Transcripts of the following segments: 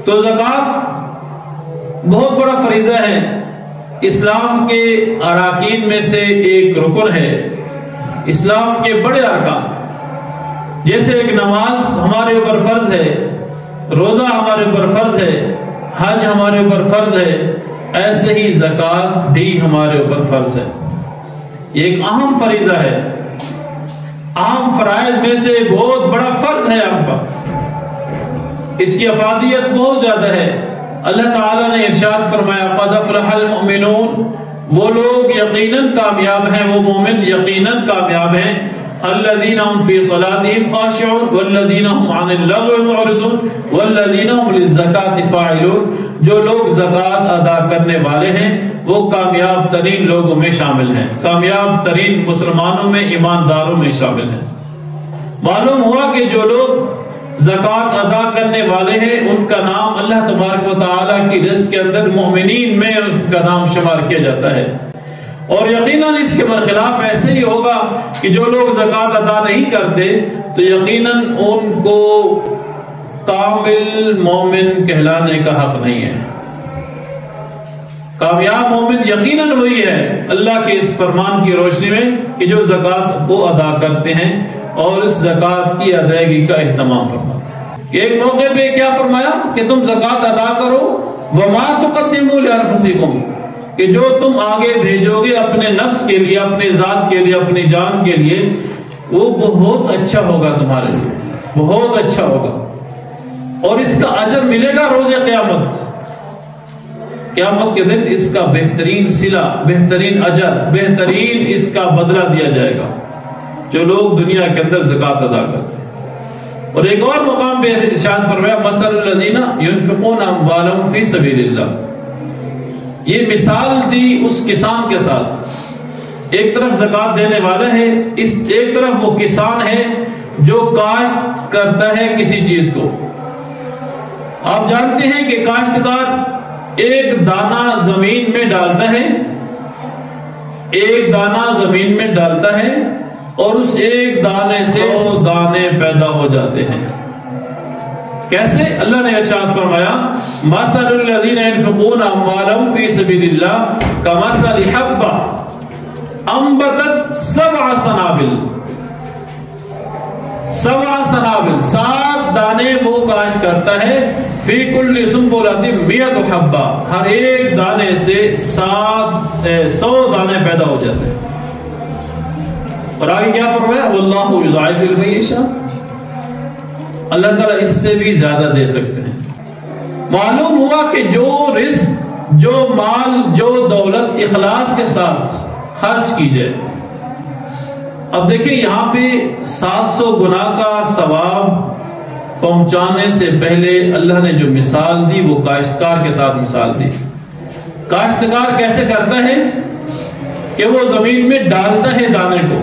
تو زکوٰۃ بہت بڑا فریضہ ہے، اسلام کے اراکین میں سے ایک رکن ہے، اسلام کے بڑے ارکان۔ جیسے ایک نماز ہمارے اوپر فرض ہے، روزہ ہمارے اوپر فرض ہے، حج ہمارے اوپر فرض ہے، ایسے ہی زکوٰۃ بھی ہمارے اوپر فرض ہے۔ یہ ایک اہم فریضہ ہے، اہم فرائض میں سے بہت بڑا فرض ہے آپ پر، اس کی افادیت بہت زیادہ ہے۔ اللہ تعالیٰ نے ارشاد فرمایا قد افلح المؤمنون، وہ لوگ یقیناً کامیاب ہیں، وہ مومن یقیناً کامیاب ہیں، الذین هم فی صلاتهم خاشعون والذین هم عن اللغو معرضون والذین هم للزکاة فاعلون، جو لوگ زکوٰۃ ادا کرنے والے ہیں وہ کامیاب ترین لوگوں میں شامل ہیں، کامیاب ترین مسلمانوں میں، ایمانداروں میں شامل ہیں۔ معلوم ہوا کہ جو لوگ زکوٰۃ ادا کرنے والے ہیں ان کا نام اللہ تبارک و تعالیٰ کی لسٹ کے اندر مومنین میں ان کا نام شمار کیا جاتا ہے۔ اور یقیناً اس کے برخلاف ایسے ہی ہوگا کہ جو لوگ زکوٰۃ ادا نہیں کرتے تو یقیناً ان کو کامل مومن کہلانے کا حق نہیں ہے۔ کامیاب مومن یقیناً وہی ہے اللہ کے اس فرمان کی روشنی میں کہ جو زکوٰۃ کو ادا کرتے ہیں اور اس زکوٰۃ کی ادائیگی کا اہتمام فرماتے ہیں۔ کہ ایک موقع پہ کیا فرمایا کہ تم زکوٰۃ ادا کرو، وما تقدموا لانفسکم، کہ جو تم آگے بھیجو گے اپنے نفس کے لیے، اپنے ذات کے لیے، اپنی جان کے لیے، وہ بہت اچھا ہوگا تمہارے لیے، بہت اچھا ہوگا، اور اس کا اجر ملے گا روز قیامت۔ قیامت کے دن اس کا بہترین صلہ، بہترین اجر، بہترین اس کا بدلہ دیا جائے گا جو لوگ دنیا کے اندر زکوٰۃ ادا کرتے ہیں۔ اور ایک اور مقام پہ ارشاد فرمایا مثل الذین ينفقون اموالهم فی سبیل اللہ، یہ مثال دی اس کسان کے ساتھ، ایک طرف زکوٰۃ دینے والا ہے، ایک طرف وہ کسان ہے جو کاشت کرتا ہے کسی چیز کو۔ آپ جانتے ہیں کہ کاشتکار ایک دانہ زمین میں ڈالتا ہے، ایک دانہ زمین میں ڈالتا ہے اور اس ایک دانے سے 100 دانے پیدا ہو جاتے ہیں۔ کیسے؟ اللہ نے ارشاد فرمایا مثل الذین ينفقون اموالهم فی سبیل اللہ کمثل حبۃ انبتت 7 سنابل، 7 دانے وہ کاشت کرتا ہے، فی کل سنبلۃ 100 حبۃ، ہر ایک دانے سے 100 دانے پیدا ہو جاتے ہیں۔ اور آگے کیا فرمایا واللہ یضاعف لمن یشاء، اللہ تعالیٰ اس سے بھی زیادہ دے سکتے ہیں۔ معلوم ہوا کہ جو رزق، جو مال، جو دولت اخلاص کے ساتھ خرچ کی جائے۔ اب دیکھیں یہاں پہ 700 گنا کا ثواب پہنچانے سے پہلے اللہ نے جو مثال دی وہ کاشتکار کے ساتھ مثال دی۔ کاشتکار کیسے کرتا ہے کہ وہ زمین میں ڈالتا ہے دانے کو،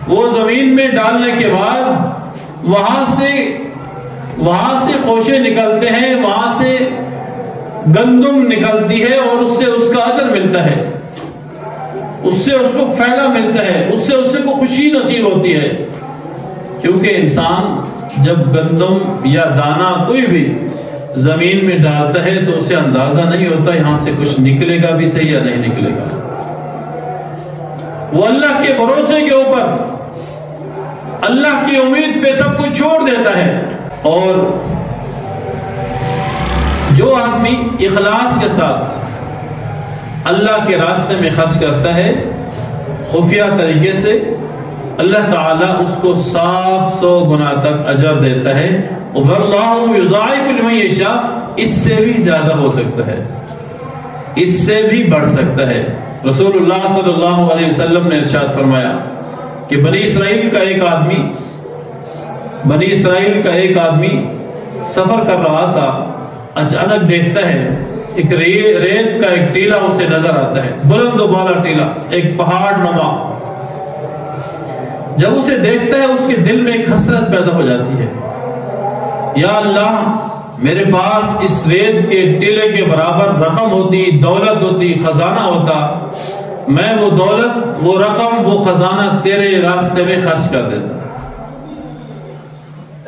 وہ زمین میں ڈالنے کے بعد وہاں سے خوشے نکلتے ہیں، وہاں سے گندم نکلتی ہے اور اس سے اس کا اجر ملتا ہے، اس سے اس کو فائدہ ملتا ہے، اس سے کو خوشی نصیب ہوتی ہے۔ کیونکہ انسان جب گندم یا دانہ کوئی بھی زمین میں ڈالتا ہے تو اسے اندازہ نہیں ہوتا یہاں سے کچھ نکلے گا بھی صحیح یا نہیں نکلے گا۔ وہ اللہ کے بھروسے کے اوپر، اللہ کی امید پہ سب کچھ چھوڑ دیتا ہے۔ اور جو آدمی اخلاص کے ساتھ اللہ کے راستے میں خرچ کرتا ہے خفیہ طریقے سے، اللہ تعالیٰ اس کو 700 گنا تک اجر دیتا ہے۔ واللہ یضاعف لمن یشاء، اس سے بھی زیادہ ہو سکتا ہے، اس سے بھی بڑھ سکتا ہے۔ رسول اللہ صلی اللہ علیہ وسلم نے ارشاد فرمایا کہ بنی اسرائیل کا ایک آدمی سفر کر رہا تھا، اچانک دیکھتا ہے ایک ریت کا ایک ٹیلا اسے نظر آتا ہے، بلند و بالا ٹیلا، ایک پہاڑ نما۔ جب اسے دیکھتا ہے اس کے دل میں ایک حسرت پیدا ہو جاتی ہے، یا اللہ میرے پاس اس ریت کے ٹیلے کے برابر رقم ہوتی، دولت ہوتی، خزانہ ہوتا، میں وہ دولت، وہ رقم، وہ خزانہ تیرے راستے میں خرچ کر دیتا،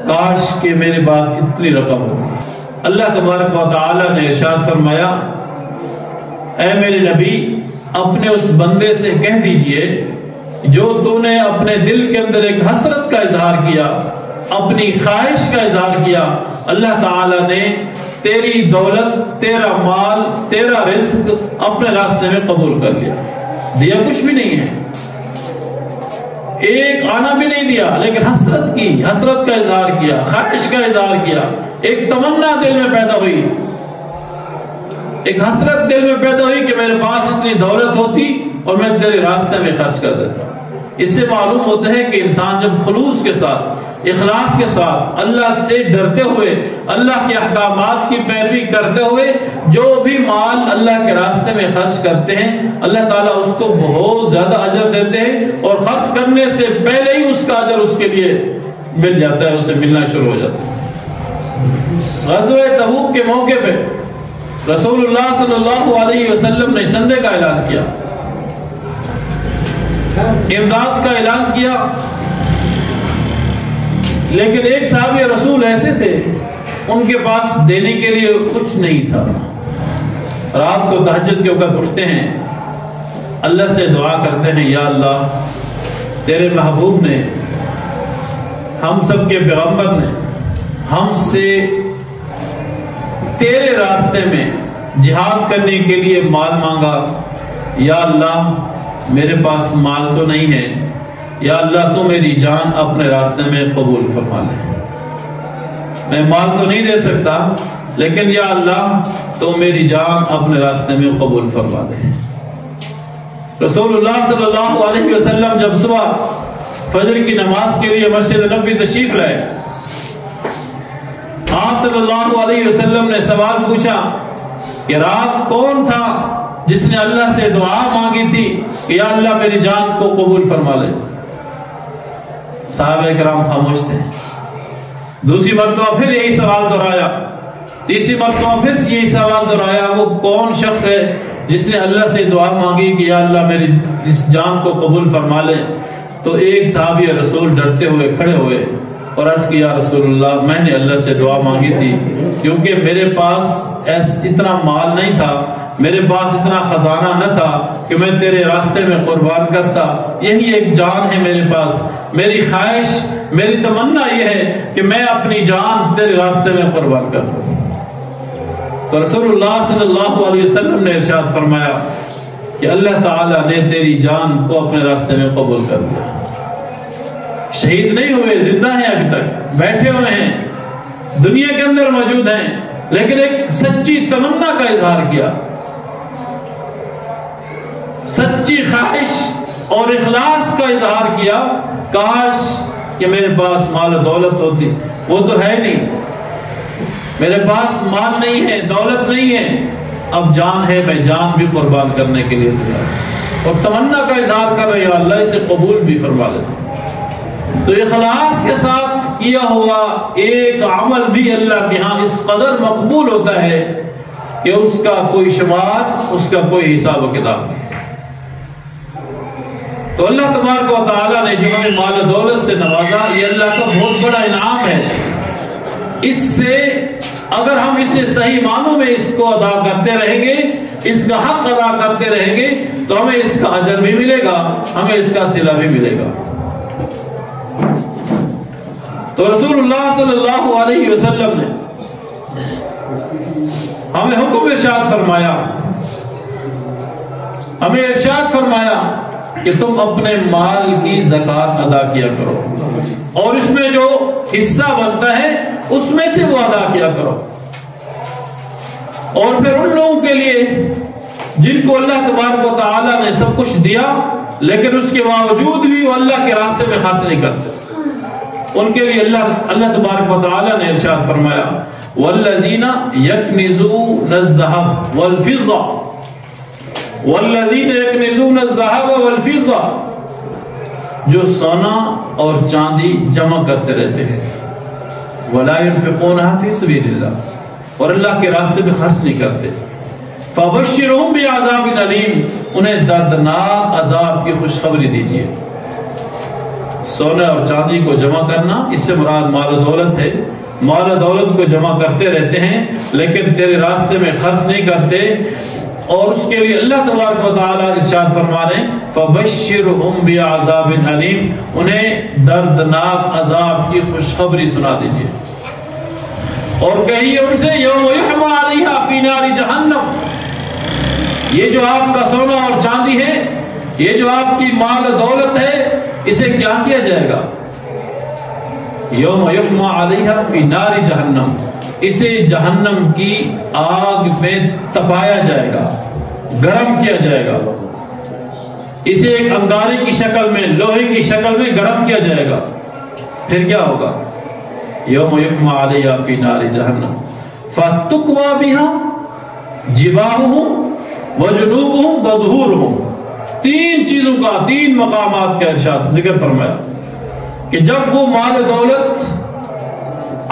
کاش کہ میرے پاس اتنی رقم ہوتی۔ اللہ تبارک و تعالی نے ارشاد فرمایا اے میرے نبی اپنے اس بندے سے کہہ دیجئے جو تو نے اپنے دل کے اندر ایک حسرت کا اظہار کیا، اپنی خواہش کا اظہار کیا، اللہ تعالی نے تیری دولت، تیرا مال، تیرا رزق اپنے راستے میں قبول کر لیا۔ دیا کچھ بھی نہیں ہے، ایک آنا بھی نہیں دیا، لیکن حسرت کی، حسرت کا اظہار کیا، خواہش کا اظہار کیا، ایک تمنا دل میں پیدا ہوئی، ایک حسرت دل میں پیدا ہوئی کہ میرے پاس اتنی دولت ہوتی اور میں تیرے راستے میں خرچ کر دیتا۔ اس سے معلوم ہوتا ہے کہ انسان جب خلوص کے ساتھ، اخلاص کے ساتھ، اللہ سے ڈرتے ہوئے، اللہ کے احکامات کی پیروی کرتے ہوئے جو بھی مال اللہ کے راستے میں خرچ کرتے ہیں، اللہ تعالیٰ اس کو بہت زیادہ اجر دیتے ہیں، اور خرچ کرنے سے پہلے ہی اس کا اجر اس کے لیے مل جاتا ہے، اسے ملنا شروع ہو جاتا ہے۔ غزوہ تبوک کے موقع پہ رسول اللہ صلی اللہ علیہ وسلم نے چندے کا اعلان کیا، امداد کا اعلان کیا، لیکن ایک صحابی رسول ایسے تھے ان کے پاس دینے کے لیے کچھ نہیں تھا۔ رات کو تہجد کے وقت اٹھتے ہیں، اللہ سے دعا کرتے ہیں، یا اللہ تیرے محبوب نے، ہم سب کے پیغمبر نے ہم سے تیرے راستے میں جہاد کرنے کے لیے مال مانگا، یا اللہ میرے پاس مال تو نہیں ہے، یا اللہ تو میری جان اپنے راستے میں قبول فرما لے، میں مال تو نہیں دے سکتا لیکن یا اللہ تو میری جان اپنے راستے میں قبول فرما لے۔ رسول اللہ صلی اللہ علیہ وسلم جب صبح فجر کی نماز کے لیے مسجد نبوی تشریف لائے، آپ صلی اللہ علیہ وسلم نے سوال پوچھا کہ رات کون تھا جس نے اللہ سے دعا مانگی تھی کہ یا اللہ میری جان کو قبول فرما لے؟ صحابہ کرام خاموش تھے۔ دوسری مرتبہ پھر یہی سوال دہرایا، تیسری مرتبہ پھر یہی سوال دہرایا، وہ کون شخص ہے جس نے اللہ سے دعا مانگی کہ یا اللہ میری اس جان کو قبول فرما لے؟ تو ایک صحابی رسول ڈرتے ہوئے کھڑے ہوئے اور عرض کیا رسول اللہ میں نے اللہ سے دعا مانگی تھی، کیونکہ میرے پاس اتنا مال نہیں تھا، میرے پاس اتنا خزانہ نہ تھا کہ میں تیرے راستے میں قربان کرتا، یہی ایک جان ہے میرے پاس، میری خواہش، میری تمنا یہ ہے کہ میں اپنی جان تیرے راستے میں قربان کرتا۔ تو رسول اللہ صلی اللہ علیہ وسلم نے ارشاد فرمایا کہ اللہ تعالیٰ نے تیری جان کو اپنے راستے میں قبول کر دیا۔ شہید نہیں ہوئے، زندہ ہیں، ابھی تک بیٹھے ہوئے ہیں، دنیا کے اندر موجود ہیں، لیکن ایک سچی تمنا کا اظہار کیا، سچی خواہش اور اخلاص کا اظہار کیا، کاش کہ میرے پاس مال و دولت ہوتی، وہ تو ہے نہیں، میرے پاس مال نہیں ہے، دولت نہیں ہے، اب جان ہے، میں جان بھی قربان کرنے کے لیے تیار، اور تمنا کا اظہار کر رہے ہیں اللہ اسے قبول بھی فرما لے۔ تو اخلاص کے ساتھ کیا ہوا ایک عمل بھی اللہ کے ہاں اس قدر مقبول ہوتا ہے کہ اس کا کوئی شمار، اس کا کوئی حساب و کتاب نہیں۔ تو اللہ تبارک و تعالیٰ نے جو ہمیں مال و دولت سے نوازا، یہ اللہ کا بہت بڑا انعام ہے۔ اس سے اگر ہم اسے صحیح معنوں میں اس کو ادا کرتے رہیں گے، اس کا حق ادا کرتے رہیں گے، تو ہمیں اس کا اجر بھی ملے گا، ہمیں اس کا صلہ بھی ملے گا۔ تو رسول اللہ صلی اللہ علیہ وسلم نے ہمیں حکم ارشاد فرمایا، ہمیں ارشاد فرمایا کہ تم اپنے مال کی زکوٰۃ ادا کیا کرو، اور اس میں جو حصہ بنتا ہے اس میں سے وہ ادا کیا کرو، اور پھر ان لوگوں کے لیے جن کو اللہ تبارک و تعالیٰ نے سب کچھ دیا لیکن اس کے باوجود بھی وہ اللہ کے راستے میں خرچ نہیں کرتے، ان کے لیے اللہ تبارک و تعالیٰ نے ارشاد فرمایا والذین یکنزون الذهب والفضة، والذین یکنزون الذهب والفضة، جو سونا اور چاندی جمع کرتے رہتے ہیں، ولا ينفقونها في سبيل اللہ، اور اللہ کے راستے میں خرچ نہیں کرتے، فبشرهم بعذاب علیم، انہیں دردناک عذاب کی خوشخبری دیجیے۔ سونے اور چاندی کو جمع کرنا، اس سے مراد مال و دولت ہے، مال و دولت کو جمع کرتے رہتے ہیں لیکن تیرے راستے میں خرچ نہیں کرتے، اور اس کے لیے اللہ تبارک و تعالیٰ ارشاد فرما رہے ہیں فَبَشِّرْهُمْ بِعَذَابٍ أَلِيمٍ، انہیں دردناک عذاب کی خوشخبری سنا دیجئے، اور کہیے ان سے یوم یحمى علیہا فی نار جہنم، یہ جو آپ کا سونا اور چاندی ہے، یہ جو آپ کی مال و دولت ہے، اسے کیا کیا جائے گا؟ یوم یحمى علیہا فی نار جہنم، اسے جہنم کی آگ میں تپایا جائے گا، گرم کیا جائے گا، اسے ایک انگارے کی شکل میں، لوہے کی شکل میں گرم کیا جائے گا۔ پھر کیا ہوگا؟ یوم یحمى علیہا فی نار جہنم فَتُكْوَى بِهَا جِبَاهُهُمْ وَجُنُوبُهُمْ وَظُهُورُهُمْ، تین چیزوں کا، تین مقامات کا ارشاد ذکر فرمایا کہ جب وہ مال و دولت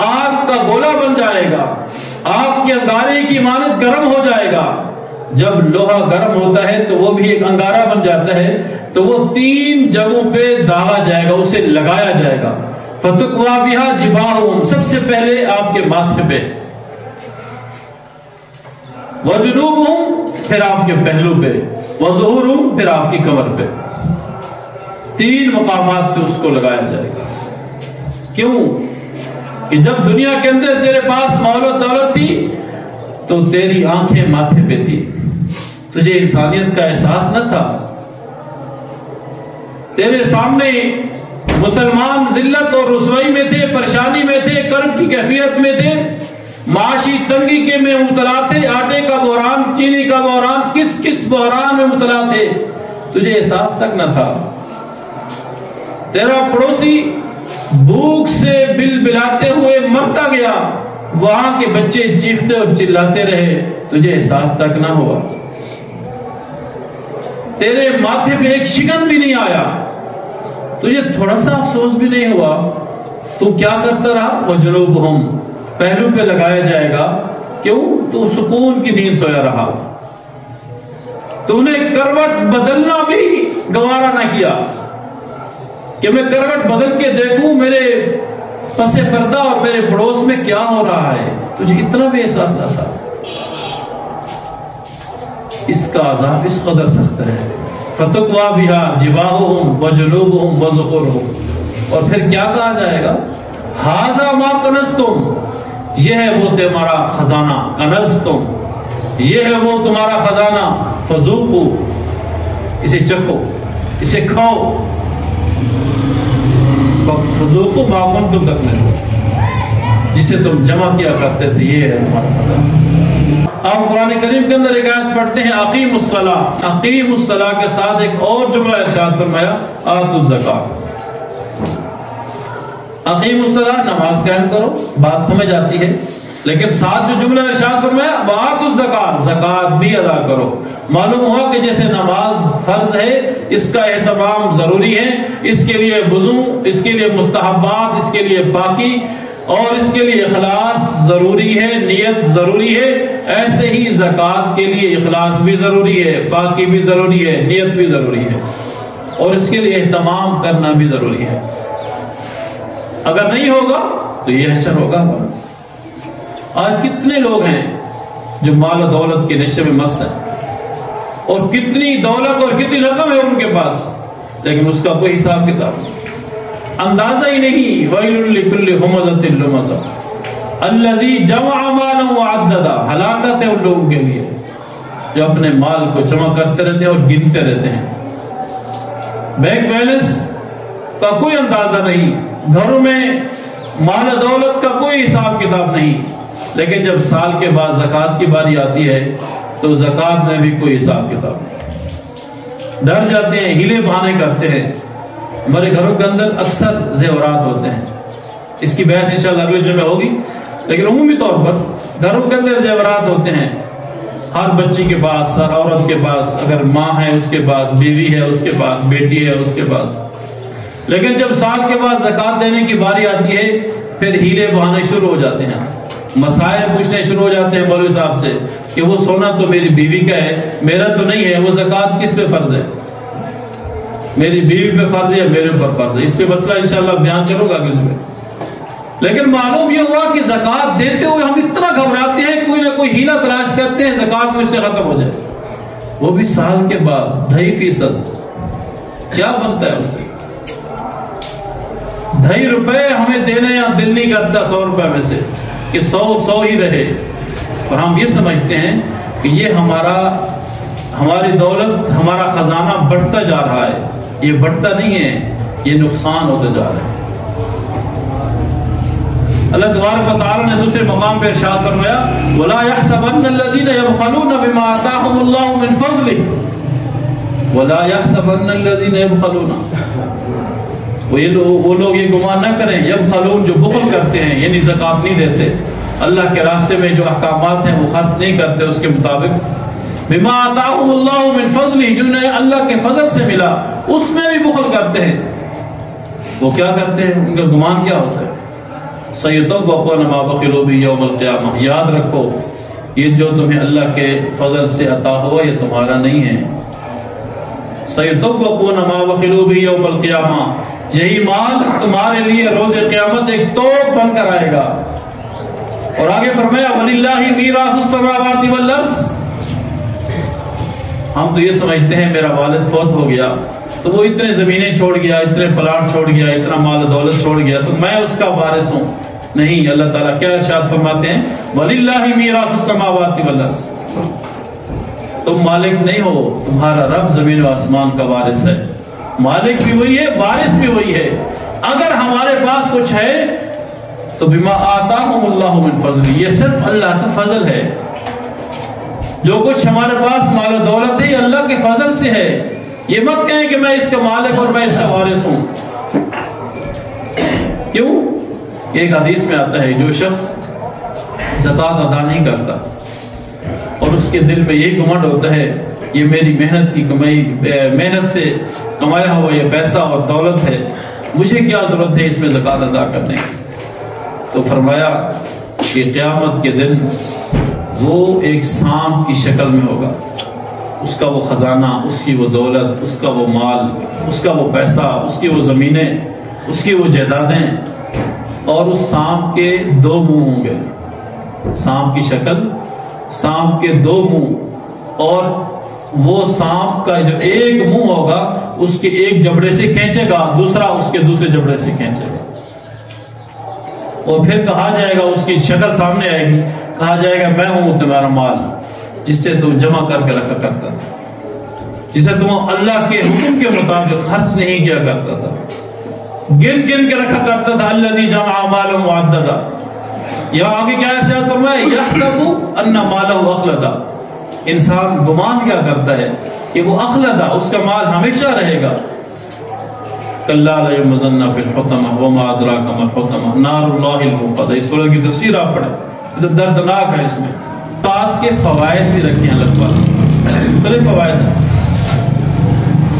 آگ کا گولا بن جائے گا، آگ کے انگارے کی مانند گرم ہو جائے گا، جب لوہا گرم ہوتا ہے تو وہ بھی ایک انگارہ بن جاتا ہے، تو وہ تین جگہوں پہ داغا جائے گا، اسے لگایا جائے گا۔ فَتُكْوَى بِهَا جِبَاهُهُمْ، سب سے پہلے آپ کے ماتھے پہ، وَجُنُوبُهُمْ پھر آپ کے پہلو پہ، وَظُهُورُهُمْ پھر آپ کی کمر پہ، تین مقامات پہ اس کو لگایا جائے گا۔ کیوں؟ کہ جب دنیا کے اندر تیرے پاس مال و دولت تھی تو تیری آنکھیں ماتھے پہ تھی، تجھے انسانیت کا احساس نہ تھا، تیرے سامنے مسلمان ذلت اور رسوائی میں تھے، پریشانی میں تھے، کرب کی کیفیت میں تھے، معاشی تنگی کے میں مبتلا تھے، آٹے کا بحران، چینی کا بحران، کس کس بحران میں مبتلا تھے، تجھے احساس تک نہ تھا۔ تیرا پڑوسی بھوک سے بل بلاتے ہوئے مرتا گیا، وہاں کے بچے چیختے اور چلاتے رہے، تجھے احساس تک نہ ہوا۔ تیرے ماتھے پہ ایک شکن بھی نہیں آیا، تجھے تھوڑا سا افسوس بھی نہیں ہوا، تو کیا کرتا رہا؟ وَجُنُوبُهُمْ پہلو پہ لگایا جائے گا۔ کیوں؟ تو سکون کی نیند سویا رہا، تو انہیں کروٹ بدلنا بھی گوارا نہ کیا کہ میں کروٹ بدل کے دیکھوں میرے پس پردہ اور میرے پڑوس میں کیا ہو رہا ہے، تجھے اتنا بھی احساس نہ تھا۔ اس کا عذاب اس قدر سخت ہے۔ فَتُكْوَى بِهَا جِبَاهُهُمْ وَجُنُوبُهُمْ وَظُهُورُهُمْ، اور پھر کیا کہا جائے گا؟ هَذَا مَا كَنَزْتُمْ، یہ ہے وہ تمہارا خزانہ، کنزتم، یہ ہے وہ تمہارا خزانہ، فَذُوقُوا اسے چکھو، اسے کھاؤ، فَذُوقُوا مَا كُنتُمْ تَكْنِزُونَ، جسے تم جمع کیا کرتے تھے، یہ ہے تمہارا خزانہ۔ آپ قرآن کریم کے اندر ایک آیت پڑھتے ہیں اقیم الصلاۃ، اقیم الصلاۃ کے ساتھ ایک اور جملہ ارشاد فرمایا آتوا الزکاۃ، اقیم الصلاۃ نماز قائم کرو، بات سمجھ آتی ہے، لیکن ساتھ جو جملہ ارشاد فرمایا وآتوا الزکاۃ، زکات بھی ادا کرو۔ معلوم ہوا کہ جیسے نماز فرض ہے، اس کا اہتمام ضروری ہے، اس کے لیے وضو، اس کے لیے مستحبات، اس کے لیے پاکی اور اس کے لیے اخلاص ضروری ہے، نیت ضروری ہے، ایسے ہی زکوٰۃ کے لیے اخلاص بھی ضروری ہے، پاکی بھی ضروری ہے، نیت بھی ضروری ہے، اور اس کے لیے اہتمام کرنا بھی ضروری ہے۔ اگر نہیں ہوگا تو یہ حشر ہوگا۔ آج کتنے لوگ ہیں جو مال و دولت کے نشے میں مست ہیں، اور کتنی دولت اور کتنی رقم ہے ان کے پاس، لیکن اس کا کوئی حساب کتاب نہیں، اندازہ ہی نہیں۔ وَيْلٌ لِكُلِّ هُمَزَةٍ لُمَزَةٍ الَّذِي جَمَعَ مَالًا وَعَدَّدَ، ہلاکت ہے ان لوگوں کے لیے جو اپنے مال کو جمع کرتے رہتے ہیں اور گنتے رہتے ہیں۔ بینک بیلنس کا کوئی اندازہ نہیں، گھروں میں مال و دولت کا کوئی حساب کتاب نہیں، لیکن جب سال کے بعد زکوٰۃ کی باری آتی ہے تو زکوٰۃ میں بھی کوئی حساب کتاب نہیں، ڈر جاتے ہیں، ہیلے بہانے کرتے ہیں۔ ہمارے گھروں کے اندر اکثر زیورات ہوتے ہیں، اس کی بحث انشاءاللہ اگلے جمعے ہوگی، لیکن عمومی طور پر گھروں کے اندر زیورات ہوتے ہیں، ہر بچی کے پاس، ہر عورت کے پاس، اگر ماں ہے اس کے پاس، بیوی ہے اس کے پاس، بیٹی ہے اس کے پاس، لیکن جب سال کے بعد زکوٰۃ دینے کی باری آتی ہے پھر ہیلے بہانے شروع ہو جاتے ہیں، مسائل پوچھنے شروع ہو جاتے ہیں مولوی صاحب سے کہ وہ سونا تو میری بیوی کا ہے، میرا تو نہیں ہے، وہ زکوٰۃ کس پہ فرض ہے؟ میری بیوی پہ فرض ہے یا میرے پر فرض ہے؟ اس پہ مسئلہ انشاءاللہ بیان کروں گا اگلے میں۔ لیکن معلوم یہ ہوا کہ زکوٰۃ دیتے ہوئے ہم اتنا گھبراتے ہیں، کوئی نہ کوئی ہیلا تلاش کرتے ہیں زکوٰۃ مجھ سے ختم ہو جائے، وہ بھی سال کے بعد 2.5%، کیا بنتا ہے اس سے؟ 2.5 روپے ہمیں دینے یا دل نہیں کرتا 100 روپے میں سے کہ 100 ہی رہے، اور ہم یہ سمجھتے ہیں کہ یہ ہماری دولت، ہمارا خزانہ بڑھتا جا رہا ہے. یہ بڑھتا نہیں ہے، یہ نقصان ہوتا جا رہا ہے. اللہ تبارک و تعالی نے دوسرے مقام پہ ارشاد فرمایا وَلَا يَحْسَبَنَّ الَّذِينَ يَبْخَلُونَ بِمَا آتَاهُمُ اللَّهُ مِنْ فَضْلِهِ وَلَا يَحْسَبَنَّ الَّذِينَ يَبْخَلُونَ، وہ لوگ یہ گمان نہ کریں، یبخلون جو بخل کرتے ہیں یعنی زکوٰۃ نہیں دیتے، اللہ کے راستے میں جو احکامات ہیں وہ خرچ نہیں کرتے اس کے مطابق. بما آتاہم اللہ من فضلہ، جنہیں اللہ کے فضل سے ملا اس میں بھی بخل کرتے ہیں. وہ کیا کرتے ہیں؟ ان کا گمان کیا ہوتا ہے؟ سَيُطَوَّقُونَ مَا بَخِلُوا بِهِ يَوْمَ الْقِيَامَةِ، یاد رکھو یہ جو تمہیں اللہ کے فضل سے عطا ہوا یہ تمہارا نہیں ہے. سَيُطَوَّقُونَ مَا بَخِلُوا بِهِ يَوْمَ الْقِيَامَةِ، یہی مال تمہارے لیے روز قیامت ایک توپ بن کر آئے گا. اور آگے فرمایا وَلِلَّهِ مِيرَاثُ السَّمَاوَاتِ وَالْأَرْضِ، ہم تو یہ سمجھتے ہیں میرا والد فوت ہو گیا تو وہ اتنے زمینیں چھوڑ گیا، اتنے پلاٹ چھوڑ گیا، اتنا مال دولت چھوڑ گیا تو میں اس کا وارث ہوں. نہیں، اللہ تعالیٰ کیا ارشاد فرماتے ہیں وَلِلَّهِ مِيرَاثُ السَّمَاوَاتِ وَالْأَرْضِ، تم مالک نہیں ہو، تمہارا رب زمین و آسمان کا وارث ہے. مالک بھی وہی ہے، وارث بھی وہی ہے. اگر ہمارے پاس کچھ ہے تو بما آتاہم اللہ من فضل، یہ صرف اللہ کا فضل ہے. جو کچھ ہمارے پاس مال و دولت ہے یہ اللہ کے فضل سے ہے. یہ مت کہیں کہ میں اس کا مالک اور میں اس کا وارث ہوں. کیوں؟ ایک حدیث میں آتا ہے جو شخص زکوٰۃ ادا نہیں کرتا اور اس کے دل میں یہ گمنڈ ہوتا ہے یہ میری محنت کی کمائی، محنت سے کمایا ہوا یہ پیسہ اور دولت ہے، مجھے کیا ضرورت ہے اس میں زکوٰۃ ادا کرنے کی. تو فرمایا کہ قیامت کے دن وہ ایک سانپ کی شکل میں ہوگا، اس کا وہ خزانہ، اس کی وہ دولت، اس کا وہ مال، اس کا وہ پیسہ، اس کی وہ زمینیں، اس کی وہ جائیدادیں، اور اس سانپ کے 2 منہ ہوں گے. سانپ کی شکل، سانپ کے 2 منہ، اور وہ سانپ کا جو ایک منہ ہوگا اس کے ایک جبڑے سے کھینچے گا، دوسرا اس کے دوسرے جبڑے سے کھینچے گا، اور پھر کہا جائے گا، اس کی شکل سامنے آئے گی، کہا جائے گا میں ہوں تمہارا مال جس سے تم جمع کر کے رکھا کرتا تھا، جسے تم اللہ کے حکم کے مطابق خرچ نہیں کیا کرتا تھا، گن گن کے رکھا کرتا تھا. الذی جمع مالا معددا. یہاں آگے کیا ارشاد فرمایا یحسب ان مالہ اخلدا، انسان گمان کیا کرتا ہے کہ وہ اخلدا، اس کا مال ہمیشہ رہے گا. کلا لیمزن فی الحطمہ وما ادراک ما الحطمہ نار اللہ الموقدہ. اس سورہ کی تفسیر آپ پڑھیں، دردناک ہے. اس میں زکوٰۃ کے فوائد بھی رکھے ہیں اللہ تعالیٰ، مختلف فوائد ہیں.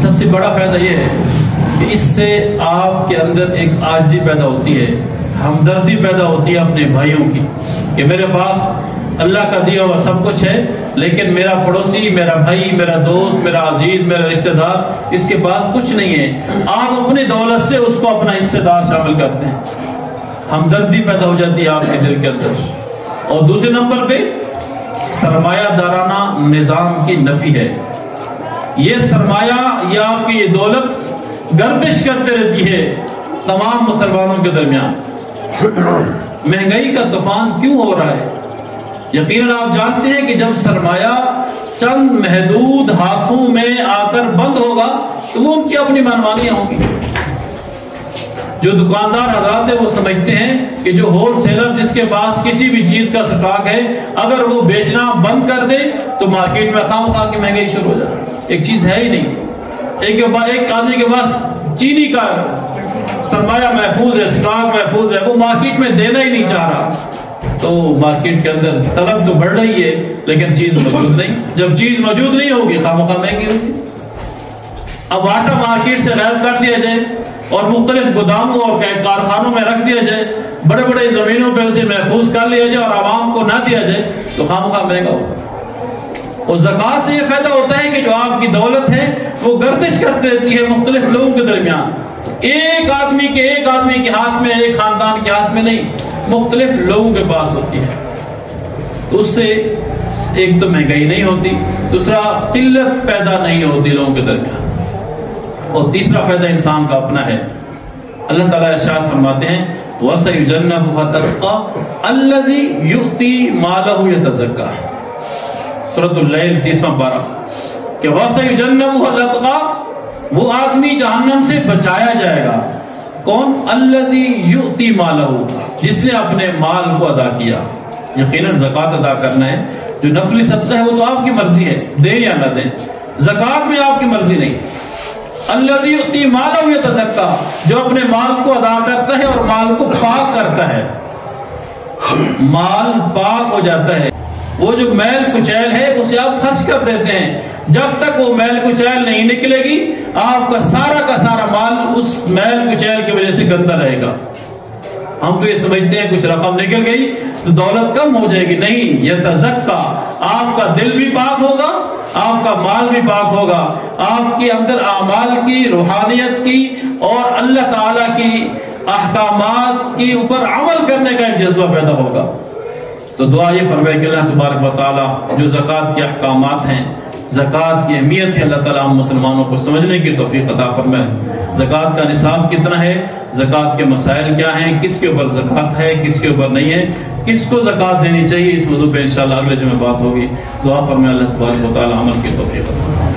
سب سے بڑا فائدہ یہ ہے کہ اس سے آپ کے اندر ایک عاجزی پیدا ہوتی ہے، ہمدردی پیدا ہوتی ہے اپنے بھائیوں کی، کہ میرے پاس اللہ کا دیا ہوا سب کچھ ہے لیکن میرا پڑوسی، میرا بھائی، میرا دوست، میرا عزیز، میرا رشتہ دار، اس کے پاس کچھ نہیں ہے. آپ اپنی دولت سے اس کو اپنا حصہ دار شامل کرتے ہیں، ہمدردی پیدا ہو جاتی ہے آپ کے دل کے اندر. اور دوسرے نمبر پہ سرمایہ دارانہ نظام کی نفی ہے. یہ سرمایہ یا آپ کی یہ دولت گردش کرتے رہتی ہے تمام مسلمانوں کے درمیان. مہنگائی کا طوفان کیوں ہو رہا ہے؟ یقیناً آپ جانتے ہیں کہ جب سرمایہ چند محدود ہاتھوں میں آ کر بند ہوگا تو وہ ان کی اپنی منمانیاں ہوں گی. جو دکاندار حضرات ہیں وہ سمجھتے ہیں کہ جو ہول سیلر جس کے پاس کسی بھی چیز کا سٹاک ہے اگر وہ بیچنا بند کر دے تو مارکیٹ میں خام خواہ کی مہنگائی شروع ہو جائے. ایک چیز ہے ہی نہیں. ایک آدمی کے پاس چینی کا سرمایہ محفوظ ہے، سٹاک محفوظ ہے، وہ مارکیٹ میں دینا ہی نہیں چاہ رہا تو مارکیٹ کے اندر طلب تو بڑھ رہی ہے لیکن چیز موجود نہیں. جب چیز موجود نہیں ہوگی خام خواہ مہنگی ہوگی. اب آٹا مارکیٹ سے غائب کر دیا جائے اور مختلف گوداموں اور کارخانوں میں رکھ دیا جائے، بڑے بڑے زمینوں پہ اسے محفوظ کر لیا جائے اور عوام کو نہ دیا جائے تو خام خواہ مہنگا ہوگا. اور زکوٰۃ سے یہ فائدہ ہوتا ہے کہ جو آپ کی دولت ہے وہ گردش کرتی رہتی ہے مختلف لوگوں کے درمیان. ایک آدمی کے ہاتھ میں، ایک خاندان کے ہاتھ میں نہیں، مختلف لوگوں کے پاس ہوتی ہے. تو اس سے ایک تو مہنگائی نہیں ہوتی، دوسرا قلت پیدا نہیں ہوتی لوگوں کے درمیان، اور تیسرا فائدہ انسان کا اپنا ہے. اللہ تعالیٰ ارشاد فرماتے ہیں وَسَيُجَنَّبُهَا الْأَتْقَى الَّذِي يُؤْتِي مَالَهُ يَتَزَكَّى، سورۃ اللیل 30واں پارہ، کہ وَسَيُجَنَّبُهَا الْأَتْقَى، وہ آدمی جہنم سے بچایا جائے گا. کون؟ الَّذِي يُؤْتِي مَالَهُ، جس نے اپنے مال کو ادا کیا. یقیناً زکوٰۃ ادا کرنا ہے، جو نفلی صدقہ ہے وہ تو آپ کی مرضی ہے، دیں یا نہ دیں، زکوٰۃ میں آپ کی مرضی نہیں. الذی یؤتی مالہ یتزکا، جو اپنے مال کو ادا کرتا ہے اور مال کو پاک کرتا ہے، مال پاک ہو جاتا ہے. وہ جو میل کچیل ہے اسے آپ خرچ کر دیتے ہیں، جب تک وہ میل کچیل نہیں نکلے گی آپ کا سارا مال اس میل کچیل کی وجہ سے گندا رہے گا. ہم تو یہ سمجھتے ہیں کچھ رقم نکل گئی تو دولت کم ہو جائے گی، نہیں، یتزکا، آپ کا دل بھی پاک ہوگا، آپ کا مال بھی پاک ہوگا، آپ کے اندر اعمال کی، روحانیت کی اور اللہ تعالیٰ کی احکامات کے اوپر عمل کرنے کا ایک جذبہ پیدا ہوگا. تو دعا یہ فرمائے کہ اللہ تبارک و تعالیٰ جو زکوٰۃ کے احکامات ہیں، زکوٰۃ کی اہمیت ہے، اللہ تعالیٰ ہم مسلمانوں کو سمجھنے کی توفیق عطا فرمائے. زکوٰۃ کا نصاب کتنا ہے، زکوٰۃ کے مسائل کیا ہیں، کس کے اوپر زکوٰۃ ہے، کس کے اوپر نہیں ہے، کس کو زکوٰۃ دینی چاہیے، اس موضوع پہ انشاءاللہ اگلے جمعے بات ہوگی. دعا فرمائے اللہ تبارک و تعالیٰ عمل کی توفیق عطا فرمائے.